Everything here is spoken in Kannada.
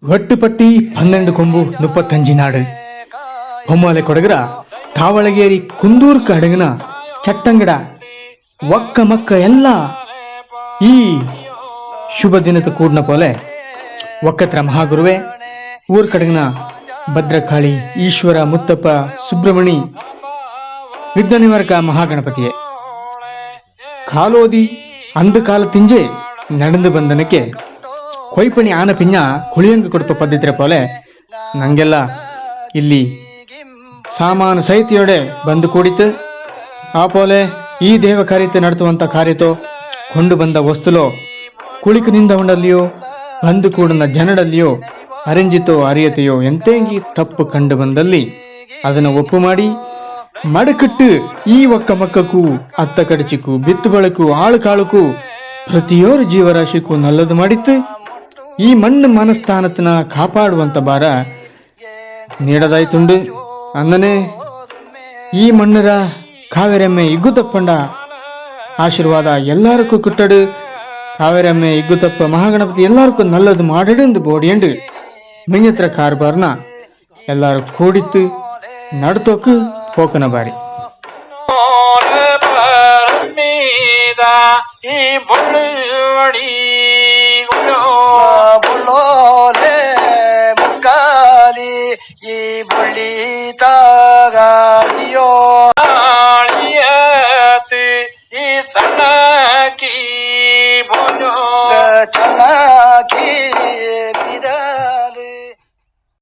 ಒಟ್ಟುಪಟ್ಟಿ 12 ಕೊಂಬು 35 ನಾಡು ಹೊಮ್ಮಲೆ ಕೊಡಗರ ತಾವಳಗೇರಿ ಕುಂದೂರ್ಕ ಅಡಗನ ಚಟ್ಟಂಗಡ ಒಕ್ಕ ಮಕ್ಕ ಎಲ್ಲ ಈ ಶುಭ ದಿನದ ಕೂಡ್ನ ಪೋಲೆ ಒಕ್ಕತ್ರ ಮಹಾಗುರುವೆ ಊರ್ ಕಡಗನ ಭದ್ರಕಾಳಿ ಈಶ್ವರ ಮುತ್ತಪ್ಪ ಸುಬ್ರಹ್ಮಣಿ ವಿಘ್ನ ನಿವಾರಕ ಮಹಾಗಣಪತಿಯೇ ಕಾಲೋದಿ ಅಂದು ಕಾಲ ತಿಂಜೆ ನಡೆದು ಬಂದನಕ್ಕೆ ಕೊಯ್ಪಣಿ ಆನ ಪಿಂಜ ಕುಳಿಯಂಗ ಕೊಡುಪ ಪದ್ಧತಿರ ಪೋಲೆ ನಂಗೆಲ್ಲ ಇಲ್ಲಿ ಸಾಮಾನು ಸಹಿತಿಯೊಡೆ ಬಂದು ಕೂಡಿತು ಆ ಪೋಲೆ ಈ ದೇವ ಕಾರ್ಯತೆ ನಡೆಸುವಂತ ಕಾರ್ಯತೋ ಕೊಂಡು ಬಂದ ವಸ್ತುಲೋ ಕುಳಿಕನಿಂದ ಹೊಂಡಲ್ಲಿಯೋ ಬಂದು ಕೂಡನ ಜನಡಲ್ಲಿಯೋ ಅರಿಂಜಿತೋ ಅರಿಯತೆಯೋ ಎಂತೆಂಗಿ ತಪ್ಪು ಕಂಡು ಬಂದಲ್ಲಿ ಅದನ್ನು ಒಪ್ಪು ಮಾಡಿ ಮಡಕಟ್ಟು ಈ ಒಕ್ಕ ಮಕ್ಕಕ್ಕೂ ಅತ್ತ ಕಡಚಿಗೂ ಬಿತ್ತು ಬಳಕು ಆಳು ಕಾಳುಕು ಪ್ರತಿಯೋರು ಜೀವರಾಶಿಗೂ ನಲ್ಲದು ಮಾಡಿತ್ತು ಈ ಮಣ್ಣು ಮನಸ್ಥಾನತನ ಕಾಪಾಡುವಂತ ಬಾರ ನೀಡದಾಯ್ತುಂಡು ಅಂದನೆ ಈ ಮಣ್ಣರ ಕಾವೇರಮ್ಮೆ ಇಗ್ಗು ತಪ್ಪಂಡ ಆಶೀರ್ವಾದ ಎಲ್ಲಾರಕ್ಕೂ ಕುಟ್ಟಡು ಕಾವೇರಮ್ಮೆ ಇಗ್ಗು ತಪ್ಪ ಮಹಾಗಣಪತಿ ಎಲ್ಲಾರ್ಗೂ ನಲ್ಲದು ಮಾಡಡೆಂದು ಬೋಡಿಯಂಡು ಮಿಂಗತ್ರ ಕಾರ್ಬಾರ್ನ ಎಲ್ಲಾರು ಕೂಡಿತ್ತು ನಡ್ತೋಕು ಹೋಕನ ಬಾರಿ ಈ ಬಳ್ಳಿ ತಾಗ